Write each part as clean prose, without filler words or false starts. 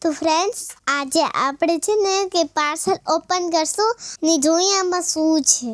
તો ફ્રેન્ડ્સ આજે આપણે છે ને કે પાર્સલ ઓપન કરશું ને જોઈએ આમાં શું છે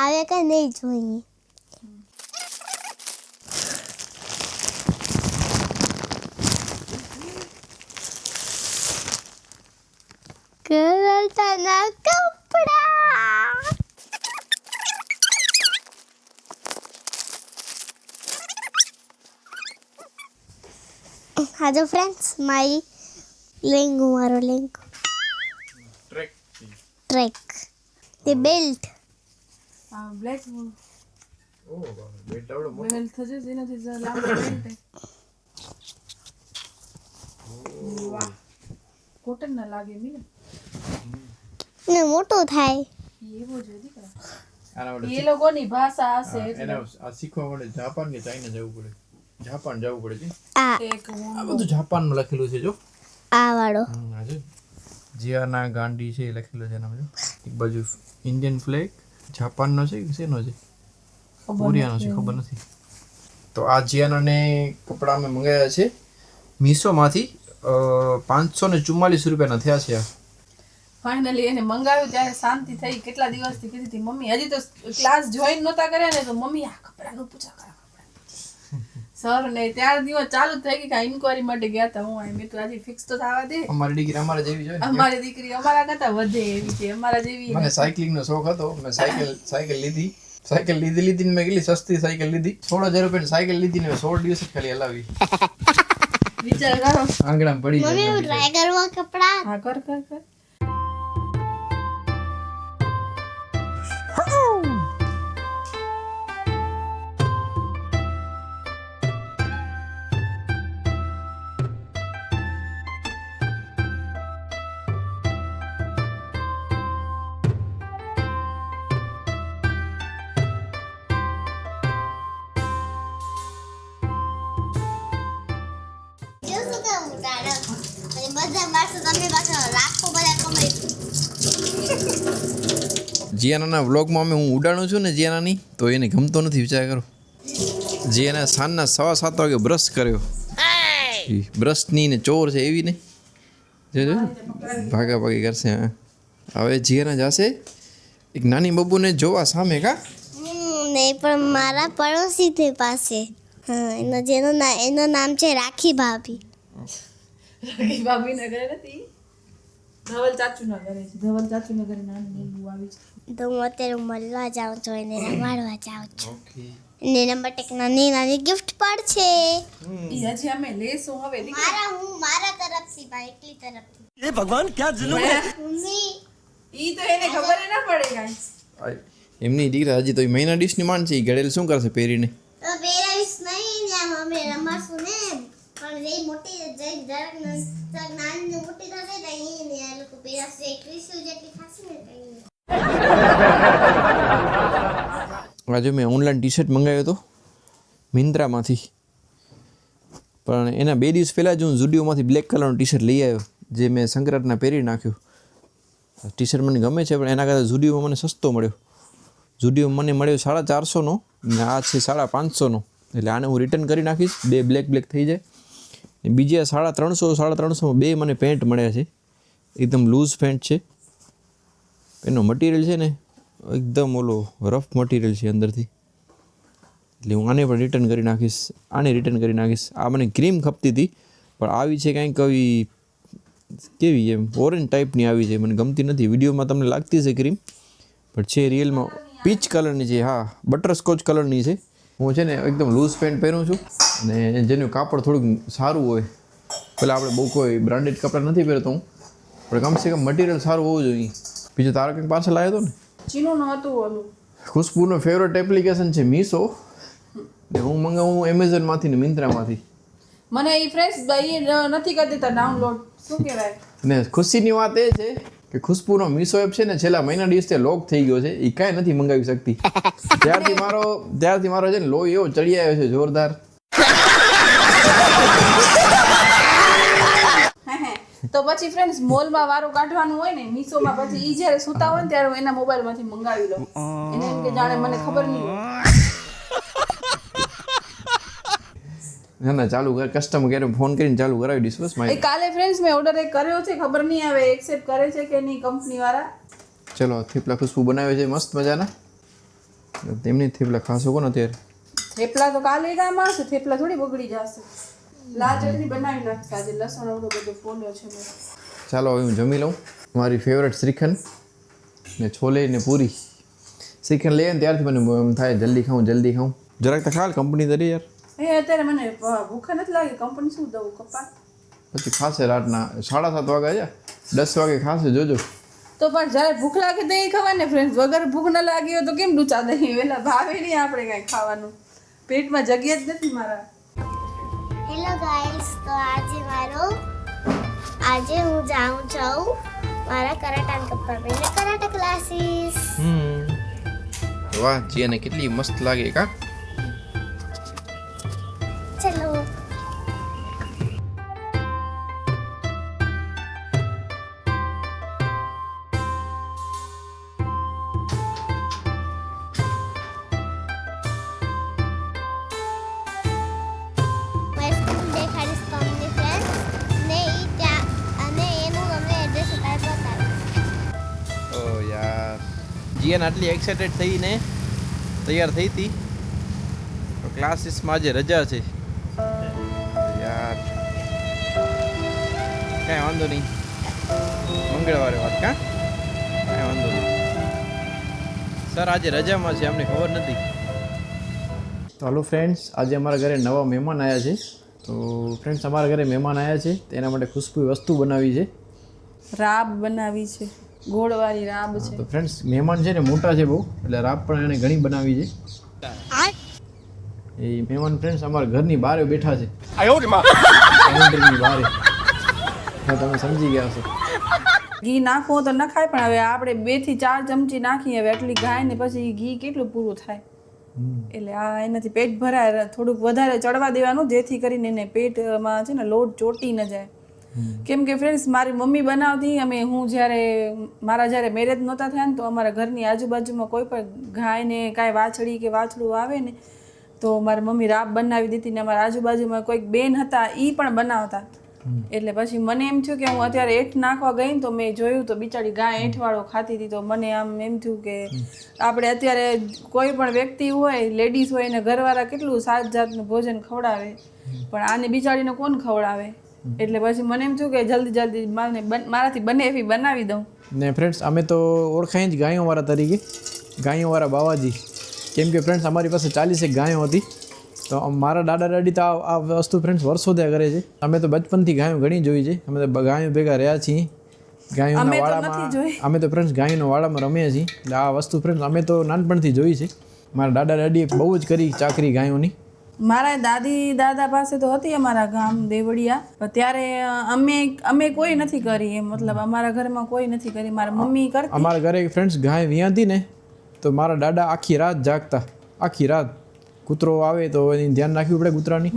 આવે કે નહીં જોઈએ કરલતાના કપડા હાજો ફ્રેન્ડ્સ મારી લેંગો મારો લેંગો ટ્રેક તે બેલ્ટ બ્લેક ઓ બેલ્ટ આવડો મોટો બેલ્ટ થશે જેનાથી લાંબો બેલ્ટ વાહ કોટન ના લાગે મી ને મોટો થાય એવો જ દીકરા આના વડે એ લોકોની ભાષા હશે એટલે એના આ શીખવા માટે જાપાન કે ચાઇના જવું પડે જાપાન જવું પડે છે આ એક આ બધું જાપાનમાં લખેલું છે જો આ વાળો આ છે જીયાના ગાંડી છે એ લખેલું છે એના જો એક બાજુ ઇન્ડિયન ફ્લેગ જાપાનનો છે કે શેનો છે કોરિયાનો છે ખબર નથી તો આ જીયાનાને કપડાં અમે મંગાવ્યા છે મીશોમાંથી 544 રૂપિયાના થયા છે આ ફાઇનલી એને મંગાવ્યું ત્યારે શાંતિ થઈ કેટલા દિવસથી કીધી હતી મમ્મી હજી તો ક્લાસ જોઈન નહોતા કર્યા ને તો મમ્મી આ કપડાનું પૂછા કરા સર ને ત્યાર દિવસ ચાલુ થઈ ગઈ કે ઇન્ક્વાયરી માટે ગયા હતા હું મેં તો આજે ફિક્સ તો થવા દે અમારી દીકરી અમારા જેવી જોઈએ ને અમારી દીકરી અમારા કરતા વધે એવી છે અમારા જેવી મને સાયકલિંગનો શોખ હતો મેં સાયકલ લીધી ને મેં કેટલી સસ્તી સાયકલ લીધી 16,000 રૂપિયાની સાયકલ લીધી ને 16 દિવસ જ ખાલી હલાવી વિચાર કરો આંગણામાં પડી મમ્મી હું ટ્રાય કરવા કપડા હા કર કર કર જો શું કામ ઉતારો અને બધા માણસો તમે પાછો લાખો બધા કમાઈ જીયાનાના વ્લોગમાં હું ઉડાડું છું ને જીયાનાની તો એને ગમતો નથી વિચાર કરો જીયાના સાંજના 7:15 વાગે બ્રશ કર્યો બ્રશની ને ચોર છે એવી ને જો ભાગી કરશે હા હવે જીયાના જશે એક નાની બબુને જોવા સામે કા નહીં પણ મારા પડોશી તે પાસે હા એનું નામ છે રાખી ભાભી રાખી ભાભી ના ઘરે નથી ધવલ ચાચુ ના ઘરે છે ધવલ ચાચુ ના ઘરે નાની બહુ આવી છે તો હું અત્યારે મળવા જાઉં છું એને રમાડવા જાઉં છું ઓકે અને એના માટે એક નાની નાની ગિફ્ટ પણ છે ઈ હજી અમે લેશું હવે મારા તરફથી ભાઈ એકલી તરફથી ये भगवान क्या जुल्म है મમ્મી ઈ તો એને ખબર ના પડે ગાઈસ એમની દીકરા હજી તો મહિના ડીશની માંડ છે એ ઘડેલ શું કરશે પહેરીને તો પહેરાવીશ નહીં ને આમ અમે રમાડશું ને પણ એ મોટી જઈ જરાક નાની મોટી થશે તો એને આ લોકો પહેરાશે 21 જેટલી થશે ને કઈ આજે મેં ઓનલાઈન ટી શર્ટ મંગાવ્યો હતો મિન્ત્રામાંથી પણ એના 2 દિવસ પહેલાં જ હું ઝુડિયોમાંથી બ્લેક કલરનો ટી શર્ટ લઈ આવ્યો જે મેં સંક્રાંતના પહેરી નાખ્યું ટી શર્ટ મને ગમે છે પણ એના કરતાં ઝુડિયોમાં મને સસ્તો મળ્યો ઝુડિયોમાં મને મળ્યો 450નો ને આ છે 550નો એટલે આને હું રિટર્ન કરી નાખીશ 2 બ્લેક થઈ જાય ને બીજા 350 બે મને પેન્ટ મળ્યા છે એકદમ લૂઝ પેન્ટ છે એનો મટીરિયલ છે ને એકદમ ઓલો રફ મટીરિયલ છે અંદરથી એટલે હું આને પણ રિટર્ન કરી નાખીશ આ મને ક્રીમ ખપતી હતી પણ આવી છે કંઈક આવી કેવી એમ ઓરેન્જ ટાઈપની આવી છે મને ગમતી નથી વિડીયોમાં તમને લાગતી છે ક્રીમ પણ છે રિયલમાં પીચ કલરની છે હા બટરસ્કોચ કલરની છે હું છે ને એકદમ લૂઝ પેન્ટ પહેરું છું અને જેનું કાપડ થોડુંક સારું હોય પેલા આપણે બહુ કોઈ બ્રાન્ડેડ કપડાં નથી પહેરતો હું પણ કમસે કમ મટીરિયલ સારું હોવું જોઈએ બીજું તારો કંઈક પાર્સલ આવ્યો હતો ને ચીનું ન હતું ઓલું ખુશ્બુનો ફેવરેટ એપ્લિકેશન છે મીશો ને હું મંગાવું એમેઝોનમાંથી ને મિન્ત્રામાંથી મને ઈ ફ્રેશ ભાઈ નથી કરી દેતા ડાઉનલોડ શું કહેવાય ને ખુશીની વાત એ છે કે ખુશ્બુનો મીશો એપ છે ને છેલ્લા મહિના દિવસથી લોક થઈ ગયો છે એ કાંઈ નથી મંગાવી શકતી ત્યારથી મારો છે ને લોહી એવો ચડી આવ્યો છે જોરદાર તો પછી ફ્રેન્ડ્સ મોલમાં વારો કાઢવાનું હોય ને મીશોમાં પછી ઈ જ્યારે સૂતા હોય ને ત્યારે હું એના મોબાઈલમાંથી મંગાવી લઉં એને એમ કે જાણે મને ખબર નહીં હોય ના ચાલુ કર, કસ્ટમર કેર ફોન કરીને ચાલુ કરાવી દઈશ બસ. એ કાલે ફ્રેન્ડ્સ મેં ઓર્ડર એક કર્યો છે, ખબર નહીં આવે એક્સેપ્ટ કરે છે કે નહીં કંપની વાળા. ચલો થેપલા ખુશ્બુ બનાવે છે મસ્ત મજાના. તેમની થેપલા ખાશો કોને અત્યારે? થેપલા તો કાલે કામ આવશે, થેપલા થોડી બગડી જશે. લાલ ચટણી બનાવી નાખશે આજે, લસણ આવડો બધો ફોલ્યો છે મેં. ચાલો હવે હું જમી લઉં. મારી ફેવરેટ શ્રીખંડ ને છોલે ને પૂરી. શ્રીખંડ લઈએ ને ત્યારથી મને એમ થાય જલ્દી ખાઉં. જરાક તો ખાલ કંપની તરી યાર. અત્યારે મને ભૂખ નથી લાગી, કંપની શું દઉં કપા. પછી ખાશે રાતના 7:30 વાગે છે, 10 વાગે ખાશે જોજો. તો પણ જ્યારે ભૂખ લાગે તો એ ખવાય ને ફ્રેન્ડ્સ. વગર ભૂખ ન લાગી હોય તો કેમ ડૂચા દહીં? વેલા ભાવે નહીં આપણે કાંઈ ખાવાનું, પેટમાં જગ્યા જ નથી મારા. હેલો ગાઈસ, તો આજે હું જાઉં છું મારા કરાટા કપડા પહેરીને કરાટા ક્લાસીસ. વાહ જીયાને કેટલી મસ્ત લાગે કા. ચલો. જીયાને આટલી એક્સાઇટેડ થઈને તૈયાર થઈ હતી તો ક્લાસીસમાં આજે રજા છે યાર. કાંઈ વાંધો નહીં, મંગળવારે વાત કાં કાંઈ વાંધો નહીં. સર આજે રજામાં છે, અમને ખબર નથી. તો હલો ફ્રેન્ડ્સ, આજે અમારા ઘરે નવા મહેમાન આવ્યા છે. તો ફ્રેન્ડ્સ અમારા ઘરે મહેમાન આવ્યા છે, તેના માટે ખુશ્બુ વસ્તુ બનાવી છે. રાબ બનાવી છે, ગોળવાળી રાબ છે. તો ફ્રેન્ડ્સ મહેમાન છે ને મોટા છે બહુ, એટલે રાબ પણ એને ઘણી બનાવી છે. એ મહેમાન ફ્રેન્ડ્સ અમારા ઘરની બહાર બેઠા છે, કાઉન્ટરની બહાર. તમે સમજી ગયા છો. ઘી નાખવો તો ન ખાય, પણ હવે આપણે 2 થી 4 ચમચી નાખીએ હવે એટલી ગાય ને પછી ઘી કેટલું પૂરું થાય. એટલે આ એનાથી પેટ ભરાય, થોડુંક વધારે ચડવા દેવાનું જેથી કરીને એને પેટમાં છે ને લોટ ચોટી ન જાય. કેમ કે ફ્રેન્ડ્સ મારી મમ્મી બનાવતી, હું જ્યારે મેરેજ નહોતા થયા ને તો અમારા ઘરની આજુબાજુમાં કોઈ પણ ગાયને કાંઈ વાછડી કે વાછડું આવે ને તો મારી મમ્મી રાબ બનાવી દીધી ને અમારા આજુબાજુમાં કોઈક બેન હતા એ પણ બનાવતા. એટલે પછી મને એમ થયું કે હું અત્યારે એઠ નાખવા ગઈ તો મેં જોયું તો બિચારી ગાય એઠવાળો ખાતી હતી. તો મને આમ એમ થયું કે આપણે અત્યારે કોઈ પણ વ્યક્તિ હોય, લેડીઝ હોય એને ઘરવાળા કેટલું જાતનું ભોજન ખવડાવે, પણ આને બિચારીને કોણ ખવડાવે? એટલે પછી મને એમ થયું કે જલ્દી મારાથી બને એવી બનાવી દઉં. ને ફ્રેન્ડ્સ અમે તો ઓળખાય જ ગાયોવાળા તરીકે, ગાયોવાળા બાવાજી. કેમ કે ફ્રેન્ડ્સ અમારી પાસે 40 ગાયો હતી. તો મારા દાદા દાદી તો આ વસ્તુ ફ્રેન્ડ્સ વર્ષોથી કરે છે. અમે તો બચપનથી ગાયો ઘણી જોઈ છે, અમે તો ગાયો ભેગા રહ્યા છીએ. ગાયોના વાડામાં અમે તો ફ્રેન્ડ્સ ગાયોના વાડામાં રમ્યા છીએ. એટલે આ વસ્તુ ફ્રેન્ડ્સ અમે તો નાનપણથી જોઈ છે. મારા દાદા દાદીએ બહુ જ કરી ચાકરી ગાયોની. મારા દાદા પાસે તો હતી અમારા ગામ દેવડિયા, ત્યારે અમે કોઈ નથી કરી એમ, મતલબ અમારા ઘરમાં કોઈ નથી કરી. મારા મમ્મી કરતી. અમારા ઘરે ફ્રેન્ડ્સ ગાય વિયાતી ને તો મારા દાદા આખી રાત જાગતા, આખી રાત. કૂતરો આવે તો એની ધ્યાન રાખવી પડે કૂતરાની,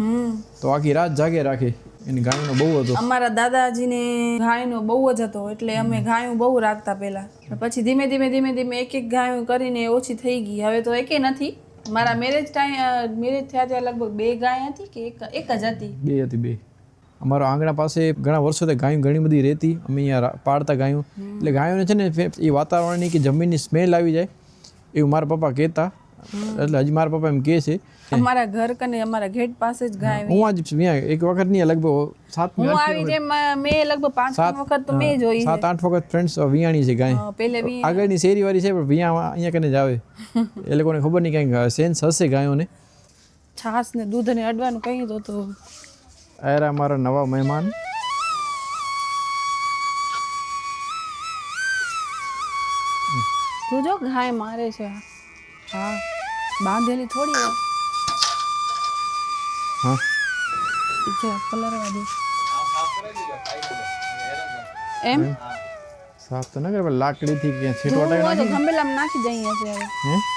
તો આખી રાત જાગે રાખે. એની ગાયનો બહુ હતો. અમારા દાદાજીને ગાયનો બહુ જ હતો, એટલે અમે ગાયું બહુ રાખતા પહેલા. પછી ધીમે ધીમે એક ગાયું કરીને ઓછી થઈ ગઈ. હવે તો એકે નથી. મારા મેરેજ થયા ત્યારે લગભગ 2 ગાય હતી કે એક જ હતી? 2 હતી. અમારા આંગણા પાસે ઘણા વર્ષોથી ગાયો ઘણી બધી રહેતી. અમે અહીંયા પાળતા ગાયો. એટલે ગાયોને છે ને એ વાતાવરણની કે જમીનની સ્મેલ આવી જાય એવું મારા પપ્પા કહેતા. એટલે હજી મારા પપ્પા એમ કહે છે. અમારા ઘર કને અમારા ગેટ પાસે જ ગાય. હું આજ એક વખત નહીં, લગભગ 7 હું આવી જેમ મેં લગભગ 5 વખત તો મેં જોઈ 7-8 વખત ફ્રેન્ડ્સ વિયાણી છે ગાય. આગળની શેરીવાળી છે પણ વિયા અહીંયા કને જ આવે. એ લોકોને ખબર નહીં કંઈક સેન્સ હશે ગાયોને. છાસ ને દૂધ ને અડવાનું કહી દો તો. આયરા મારા નવા મહેમાન. તું જો ગાય મારે છે. હા બાંધેલી થોડી હોય. હા પલરવા દે એમ સાફ તો ન કરે, પણ લાકડીથી કે છેટવાટા નાખી ગંભેલામાં નાખી દઈએ છે.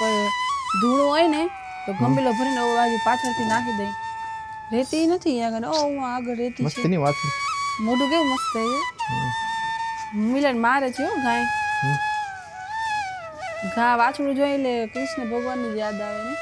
પણ ધૂળો હોય ને તો ગંભેલો ભરીને ઓ બાજુ પાછળથી નાખી દઈ. રેતી નથી આગળ. ઓ હું આગળ રેતી છે. મસ્ત ની વાત. મોઢું કેવું મસ્ત છે. મિલન મારે છે હો ગાય. વાછડું જોઈ એટલે કૃષ્ણ ભગવાનની યાદ આવે ને.